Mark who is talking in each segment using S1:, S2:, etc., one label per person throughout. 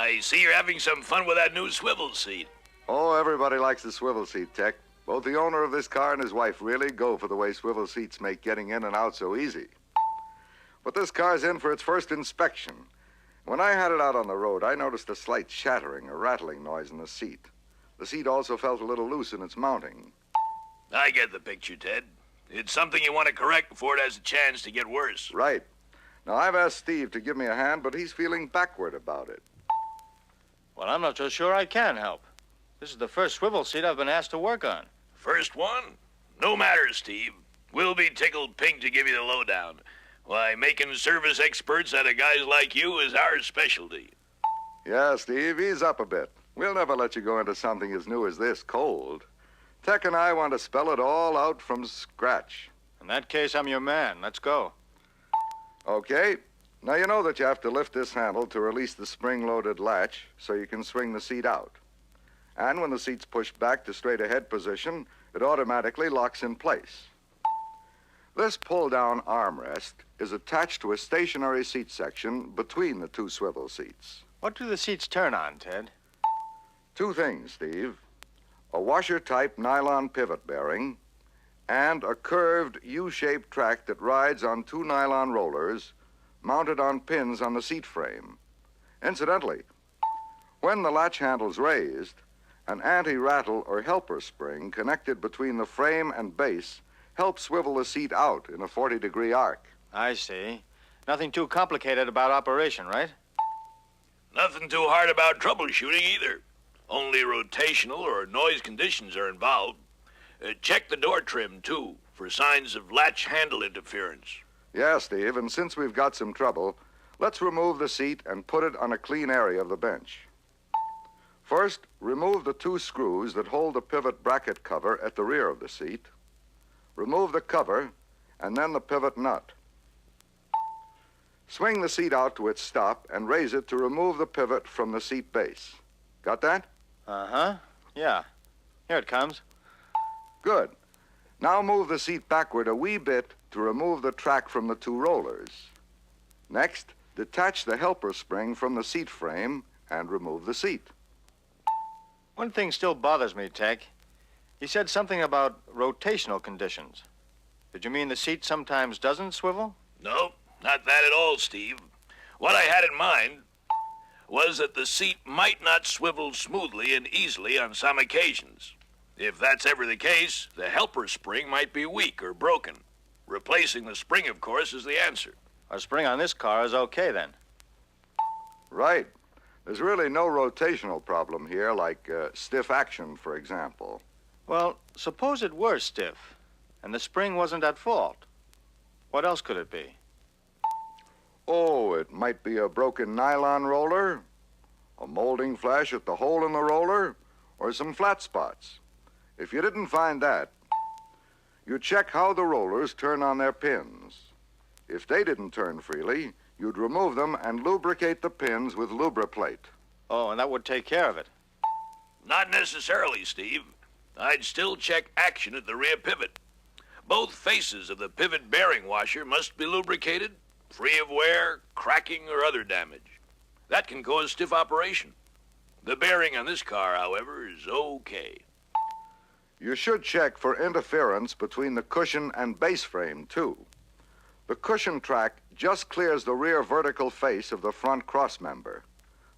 S1: I see you're having some fun with that new swivel seat.
S2: Oh, everybody likes the swivel seat, Tech. Both the owner of this car and his wife really go for the way swivel seats make getting in and out so easy. But this car's in for its first inspection. When I had it out on the road, I noticed a slight shattering, a rattling noise in the seat. The seat also felt a little loose in its mounting.
S1: I get the picture, Ted. It's something you want to correct before it has a chance to get worse.
S2: Right. Now, I've asked Steve to give me a hand, but he's feeling backward about it.
S3: Well, I'm not so sure I can help. This is the first swivel seat I've been asked to work on.
S1: First one? No matter, Steve. We'll be tickled pink to give you the lowdown. Why, making service experts out of guys like you is our specialty.
S2: Yeah, Steve, ease up a bit. We'll never let you go into something as new as this cold. Tech and I want to spell it all out from scratch.
S3: In that case, I'm your man. Let's go.
S2: Okay. Now, you know that you have to lift this handle to release the spring-loaded latch so you can swing the seat out. And when the seat's pushed back to straight-ahead position, it automatically locks in place. This pull-down armrest is attached to a stationary seat section between the two swivel seats.
S3: What do the seats turn on, Ted?
S2: Two things, Steve. A washer-type nylon pivot bearing and a curved U-shaped track that rides on two nylon rollers mounted on pins on the seat frame. Incidentally, when the latch handle's raised, an anti-rattle or helper spring connected between the frame and base helps swivel the seat out in a 40-degree arc.
S3: I see. Nothing too complicated about operation, right?
S1: Nothing too hard about troubleshooting either. Only rotational or noise conditions are involved. Check the door trim, too, for signs of latch handle interference.
S2: Yeah, Steve, and since we've got some trouble, let's remove the seat and put it on a clean area of the bench. First, remove the two screws that hold the pivot bracket cover at the rear of the seat. Remove the cover, and then the pivot nut. Swing the seat out to its stop and raise it to remove the pivot from the seat base. Got that?
S3: Uh-huh. Yeah. Here it comes.
S2: Good. Now move the seat backward a wee bit to remove the track from the two rollers. Next, detach the helper spring from the seat frame and remove the seat.
S3: One thing still bothers me, Tech. You said something about rotational conditions. Did you mean the seat sometimes doesn't swivel?
S1: No, not that at all, Steve. What I had in mind was that the seat might not swivel smoothly and easily on some occasions. If that's ever the case, the helper spring might be weak or broken. Replacing the spring, of course, is the answer.
S3: A spring on this car is okay, then.
S2: Right. There's really no rotational problem here, like stiff action, for example.
S3: Well, suppose it were stiff, and the spring wasn't at fault. What else could it be?
S2: Oh, it might be a broken nylon roller, a molding flash at the hole in the roller, or some flat spots. If you didn't find that, you'd check how the rollers turn on their pins. If they didn't turn freely, you'd remove them and lubricate the pins with Lubriplate.
S3: Oh, and that would take care of it.
S1: Not necessarily, Steve. I'd still check action at the rear pivot. Both faces of the pivot bearing washer must be lubricated, free of wear, cracking, or other damage. That can cause stiff operation. The bearing on this car, however, is okay.
S2: You should check for interference between the cushion and base frame, too. The cushion track just clears the rear vertical face of the front crossmember.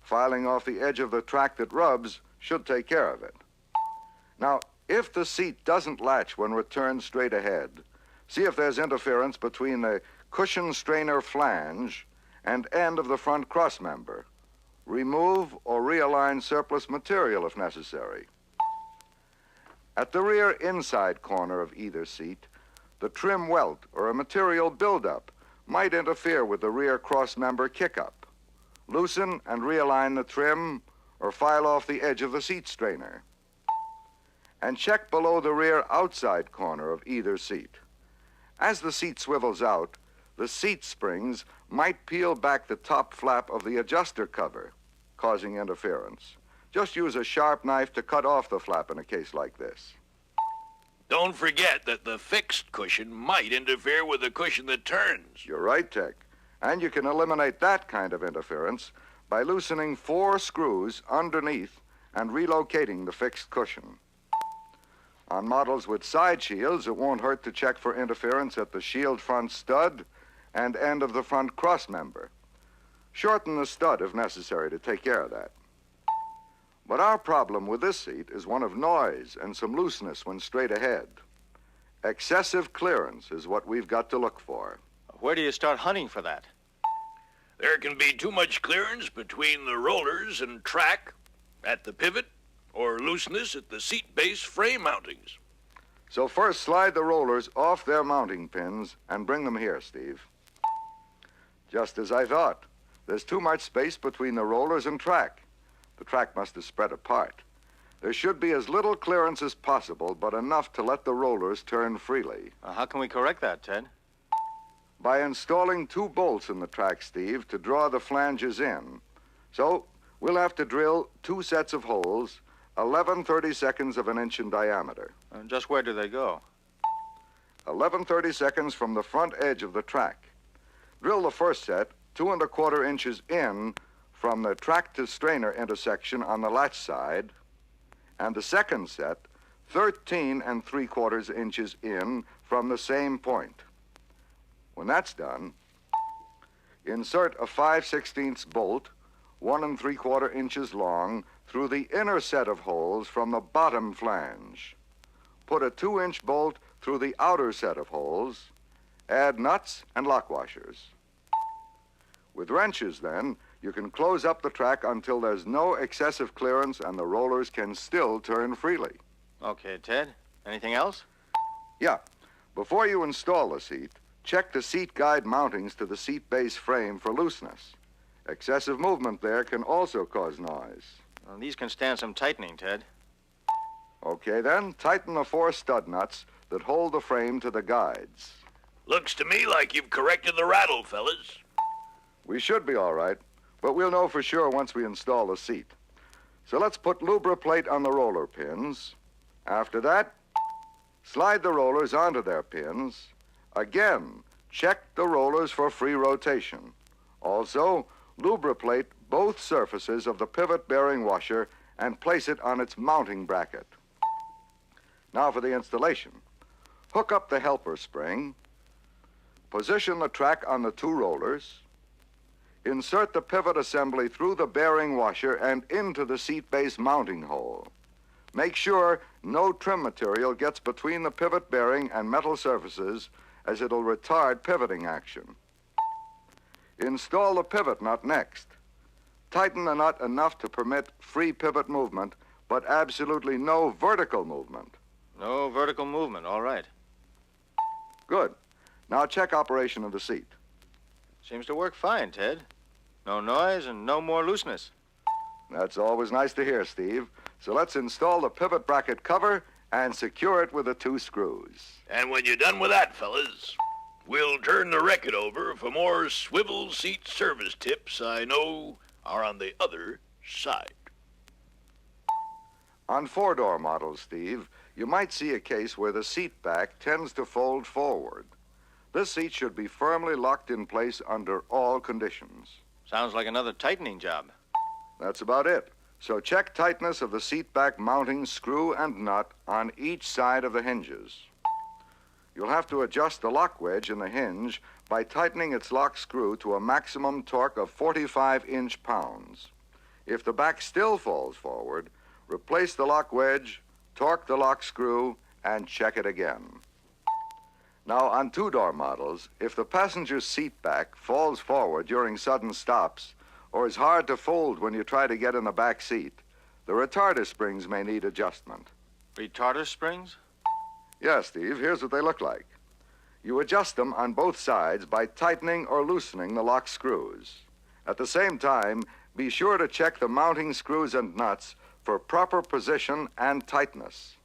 S2: Filing off the edge of the track that rubs should take care of it. Now, if the seat doesn't latch when returned straight ahead, see if there's interference between the cushion strainer flange and end of the front crossmember. Remove or realign surplus material if necessary. At the rear inside corner of either seat, the trim welt or a material buildup might interfere with the rear crossmember kickup. Loosen and realign the trim or file off the edge of the seat strainer. And check below the rear outside corner of either seat. As the seat swivels out, the seat springs might peel back the top flap of the adjuster cover, causing interference. Just use a sharp knife to cut off the flap in a case like this.
S1: Don't forget that the fixed cushion might interfere with the cushion that turns.
S2: You're right, Tech. And you can eliminate that kind of interference by loosening 4 screws underneath and relocating the fixed cushion. On models with side shields, it won't hurt to check for interference at the shield front stud and end of the front cross member. Shorten the stud if necessary to take care of that. But our problem with this seat is one of noise and some looseness when straight ahead. Excessive clearance is what we've got to look for.
S3: Where do you start hunting for that?
S1: There can be too much clearance between the rollers and track at the pivot, or looseness at the seat base frame mountings.
S2: So first slide the rollers off their mounting pins and bring them here, Steve. Just as I thought. There's too much space between the rollers and track. The track must have spread apart. There should be as little clearance as possible, but enough to let the rollers turn freely.
S3: How can we correct that, Ted?
S2: By installing 2 bolts in the track, Steve, to draw the flanges in. So we'll have to drill 2 sets of holes, 11/32 of an inch in diameter.
S3: And just where do they go?
S2: 11/32 from the front edge of the track. Drill the first set 2 1/4 inches in from the track to strainer intersection on the latch side, and the second set 13 3/4 inches in from the same point. When that's done, insert a 5/16 bolt 1 3/4 inches long through the inner set of holes from the bottom flange. Put a 2-inch bolt through the outer set of holes. Add nuts and lock washers. With wrenches, then, you can close up the track until there's no excessive clearance and the rollers can still turn freely.
S3: Okay, Ted. Anything else?
S2: Yeah. Before you install the seat, check the seat guide mountings to the seat base frame for looseness. Excessive movement there can also cause noise.
S3: Well, these can stand some tightening, Ted.
S2: Okay, then, tighten the 4 stud nuts that hold the frame to the guides.
S1: Looks to me like you've corrected the rattle, fellas.
S2: We should be all right, but we'll know for sure once we install the seat. So let's put lubriplate on the roller pins. After that, slide the rollers onto their pins. Again, check the rollers for free rotation. Also, lubriplate both surfaces of the pivot bearing washer and place it on its mounting bracket. Now for the installation. Hook up the helper spring. Position the track on the 2 rollers. Insert the pivot assembly through the bearing washer and into the seat base mounting hole. Make sure no trim material gets between the pivot bearing and metal surfaces, as it'll retard pivoting action. Install the pivot nut next. Tighten the nut enough to permit free pivot movement, but absolutely no vertical movement.
S3: No vertical movement, all right.
S2: Good. Now check operation of the seat.
S3: Seems to work fine, Ted. No noise and no more looseness.
S2: That's always nice to hear, Steve. So let's install the pivot bracket cover and secure it with the 2 screws.
S1: And when you're done with that, fellas, we'll turn the record over for more swivel seat service tips I know are on the other side.
S2: On 4-door models, Steve, you might see a case where the seat back tends to fold forward. This seat should be firmly locked in place under all conditions.
S3: Sounds like another tightening job.
S2: That's about it. So check tightness of the seat back mounting screw and nut on each side of the hinges. You'll have to adjust the lock wedge in the hinge by tightening its lock screw to a maximum torque of 45 inch-pounds. If the back still falls forward, replace the lock wedge, torque the lock screw, and check it again. Now, on 2-door models, if the passenger's seat back falls forward during sudden stops or is hard to fold when you try to get in the back seat, the retarder springs may need adjustment.
S3: Retarder springs?
S2: Yes, Steve, here's what they look like. You adjust them on both sides by tightening or loosening the lock screws. At the same time, be sure to check the mounting screws and nuts for proper position and tightness.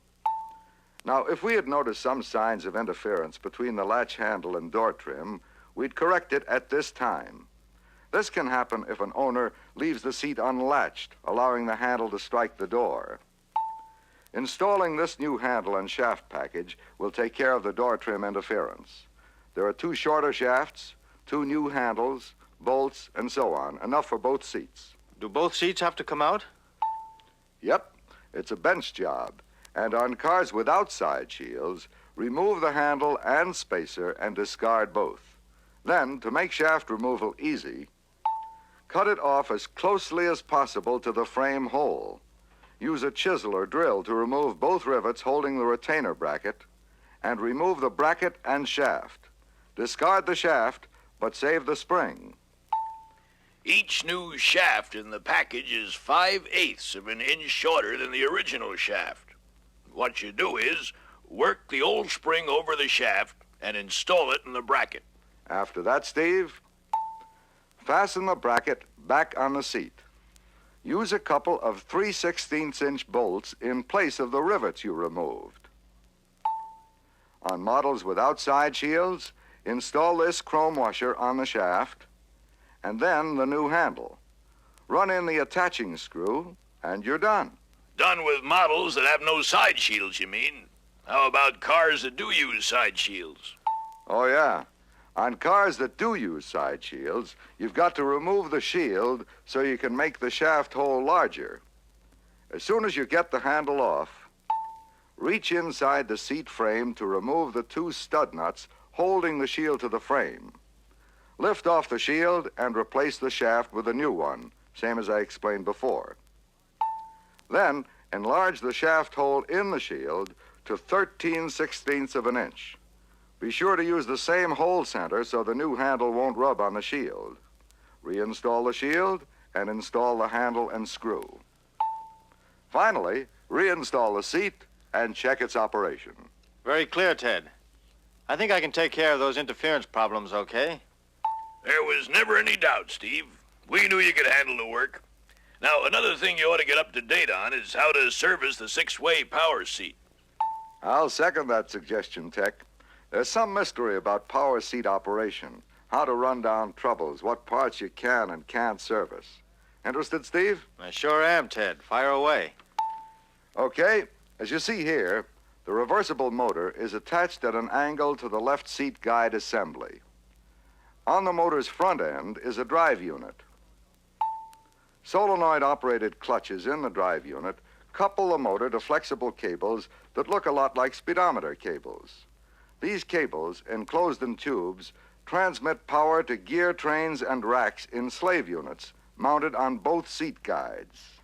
S2: Now, if we had noticed some signs of interference between the latch handle and door trim, we'd correct it at this time. This can happen if an owner leaves the seat unlatched, allowing the handle to strike the door. Installing this new handle and shaft package will take care of the door trim interference. There are 2 shorter shafts, 2 new handles, bolts, and so on, enough for both seats.
S3: Do both seats have to come out?
S2: Yep, it's a bench job. And on cars without side shields, remove the handle and spacer and discard both. Then, to make shaft removal easy, cut it off as closely as possible to the frame hole. Use a chisel or drill to remove both rivets holding the retainer bracket, and remove the bracket and shaft. Discard the shaft, but save the spring.
S1: Each new shaft in the package is 5/8 of an inch shorter than the original shaft. What you do is work the old spring over the shaft and install it in the bracket.
S2: After that, Steve, fasten the bracket back on the seat. Use a couple of 3/16-inch bolts in place of the rivets you removed. On models without side shields, install this chrome washer on the shaft, and then the new handle. Run in the attaching screw, and you're done.
S1: Done with models that have no side shields, you mean? How about cars that do use side shields?
S2: Oh, yeah. On cars that do use side shields, you've got to remove the shield so you can make the shaft hole larger. As soon as you get the handle off, reach inside the seat frame to remove the two stud nuts holding the shield to the frame. Lift off the shield and replace the shaft with a new one, same as I explained before. Then, enlarge the shaft hole in the shield to 13/16 of an inch. Be sure to use the same hole center so the new handle won't rub on the shield. Reinstall the shield and install the handle and screw. Finally, reinstall the seat and check its operation.
S3: Very clear, Ted. I think I can take care of those interference problems okay.
S1: There was never any doubt, Steve. We knew you could handle the work. Now, another thing you ought to get up to date on is how to service the 6-way power seat.
S2: I'll second that suggestion, Tech. There's some mystery about power seat operation, how to run down troubles, what parts you can and can't service. Interested, Steve?
S3: I sure am, Ted. Fire away.
S2: Okay, as you see here, the reversible motor is attached at an angle to the left seat guide assembly. On the motor's front end is a drive unit. Solenoid-operated clutches in the drive unit couple the motor to flexible cables that look a lot like speedometer cables. These cables, enclosed in tubes, transmit power to gear trains and racks in slave units mounted on both seat guides.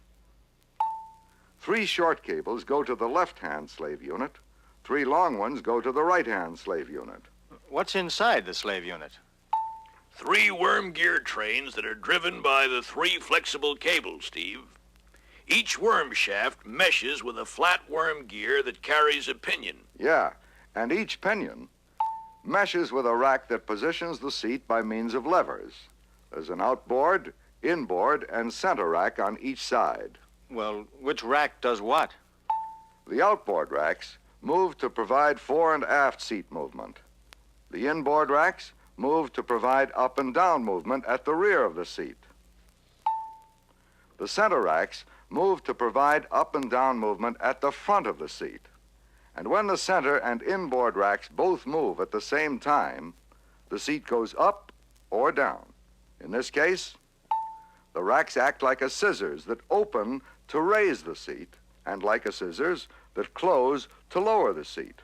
S2: 3 short cables go to the left-hand slave unit. 3 long ones go to the right-hand slave unit.
S3: What's inside the slave unit?
S1: 3 worm gear trains that are driven by the 3 flexible cables, Steve. Each worm shaft meshes with a flat worm gear that carries a pinion.
S2: Yeah, and each pinion meshes with a rack that positions the seat by means of levers. There's an outboard, inboard, and center rack on each side.
S3: Well, which rack does what?
S2: The outboard racks move to provide fore and aft seat movement. The inboard racks move to provide up and down movement at the rear of the seat. The center racks move to provide up and down movement at the front of the seat. And when the center and inboard racks both move at the same time, the seat goes up or down. In this case, the racks act like a scissors that open to raise the seat, and like a scissors that close to lower the seat.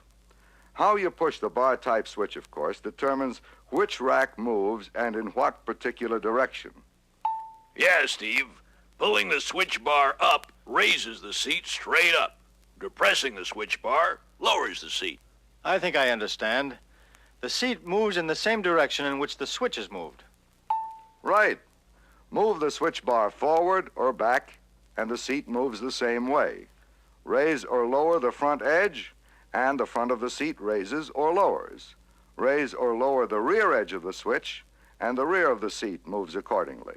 S2: How you push the bar-type switch, of course, determines which rack moves and in what particular direction.
S1: Yeah, Steve. Pulling the switch bar up raises the seat straight up. Depressing the switch bar lowers the seat.
S3: I think I understand. The seat moves in the same direction in which the switch is moved.
S2: Right. Move the switch bar forward or back, and the seat moves the same way. Raise or lower the front edge, and the front of the seat raises or lowers. Raise or lower the rear edge of the switch, and the rear of the seat moves accordingly.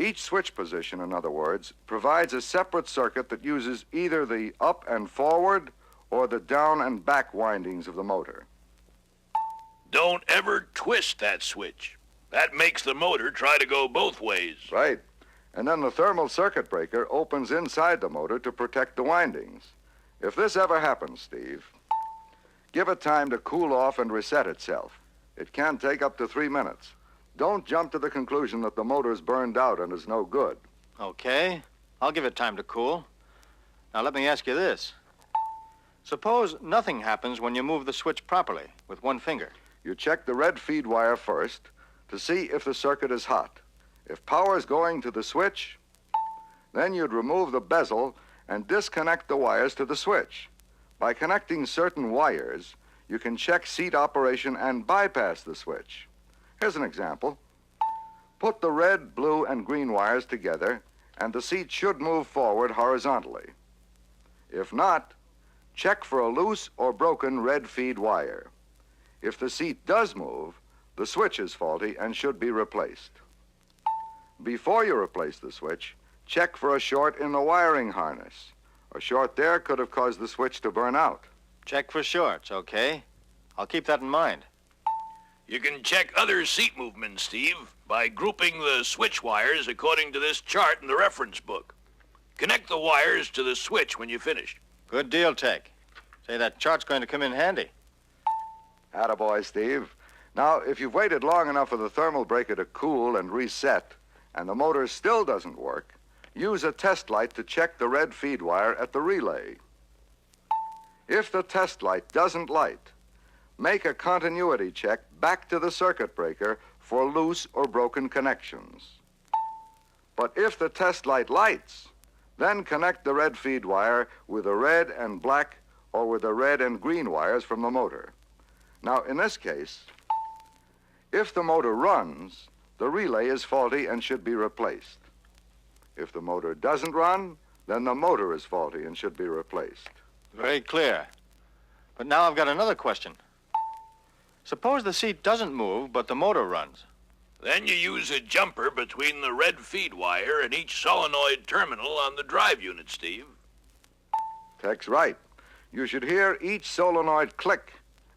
S2: Each switch position, in other words, provides a separate circuit that uses either the up and forward or the down and back windings of the motor.
S1: Don't ever twist that switch. That makes the motor try to go both ways.
S2: Right. And then the thermal circuit breaker opens inside the motor to protect the windings. If this ever happens, Steve, give it time to cool off and reset itself. It can take up to 3 minutes. don't jump to the conclusion that the motor's burned out and is no good.
S3: Okay. I'll give it time to cool. Now, let me ask you this. Suppose nothing happens when you move the switch properly with one finger.
S2: You check the red feed wire first to see if the circuit is hot. If power is going to the switch, then you'd remove the bezel and disconnect the wires to the switch. By connecting certain wires, you can check seat operation and bypass the switch. Here's an example. Put the red, blue, and green wires together, and the seat should move forward horizontally. If not, check for a loose or broken red feed wire. If the seat does move, the switch is faulty and should be replaced. Before you replace the switch, check for a short in the wiring harness. A short there could have caused the switch to burn out.
S3: Check for shorts, okay? I'll keep that in mind.
S1: You can check other seat movements, Steve, by grouping the switch wires according to this chart in the reference book. Connect the wires to the switch when you finish.
S3: Good deal, Tech. Say, that chart's going to come in handy.
S2: Attaboy, Steve. Now, if you've waited long enough for the thermal breaker to cool and reset, and the motor still doesn't work, use a test light to check the red feed wire at the relay. If the test light doesn't light, make a continuity check back to the circuit breaker for loose or broken connections. But if the test light lights, then connect the red feed wire with the red and black or with the red and green wires from the motor. Now, in this case, if the motor runs, the relay is faulty and should be replaced. If the motor doesn't run, then the motor is faulty and should be replaced.
S3: Very clear. But now I've got another question. Suppose the seat doesn't move, but the motor runs.
S1: Then you use a jumper between the red feed wire and each solenoid terminal on the drive unit, Steve.
S2: Tech's right. You should hear each solenoid click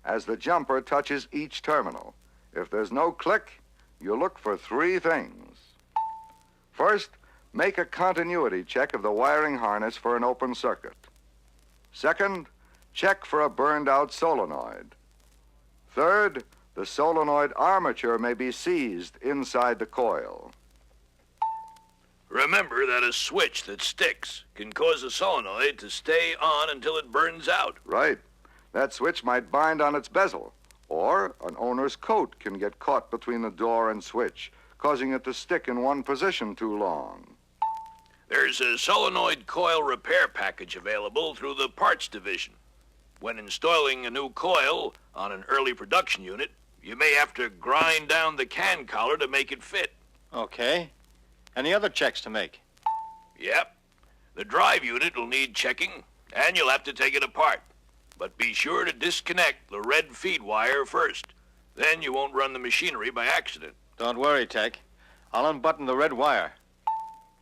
S2: as the jumper touches each terminal. If there's no click, you look for three things. First, make a continuity check of the wiring harness for an open circuit. Second, check for a burned-out solenoid. Third, the solenoid armature may be seized inside the coil.
S1: Remember that a switch that sticks can cause a solenoid to stay on until it burns out.
S2: Right. That switch might bind on its bezel, or an owner's coat can get caught between the door and switch, causing it to stick in one position too long.
S1: There's a solenoid coil repair package available through the parts division. When installing a new coil on an early production unit, you may have to grind down the can collar to make it fit.
S3: Okay. Any other checks to make?
S1: Yep. The drive unit will need checking, and you'll have to take it apart. But be sure to disconnect the red feed wire first. Then you won't run the machinery by accident.
S3: Don't worry, Tech. I'll unbutton the red wire.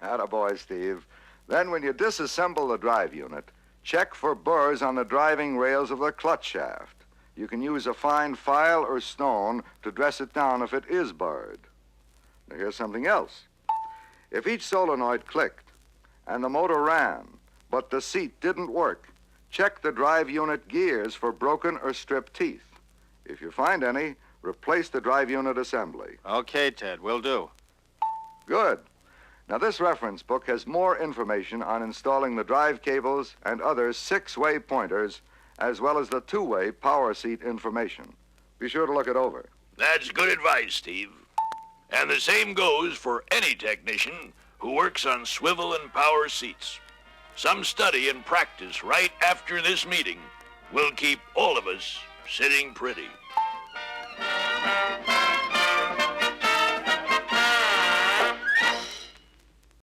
S2: Attaboy, Steve. Then when you disassemble the drive unit, check for burrs on the driving rails of the clutch shaft. You can use a fine file or stone to dress it down if it is burred. Now here's something else. If each solenoid clicked and the motor ran, but the seat didn't work, check the drive unit gears for broken or stripped teeth. If you find any, replace the drive unit assembly.
S3: Okay, Ted, will do.
S2: Good. Now, this reference book has more information on installing the drive cables and other six-way pointers, as well as the two-way power seat information. Be sure to look it over.
S1: That's good advice, Steve. And the same goes for any technician who works on swivel and power seats. Some study and practice right after this meeting will keep all of us sitting pretty.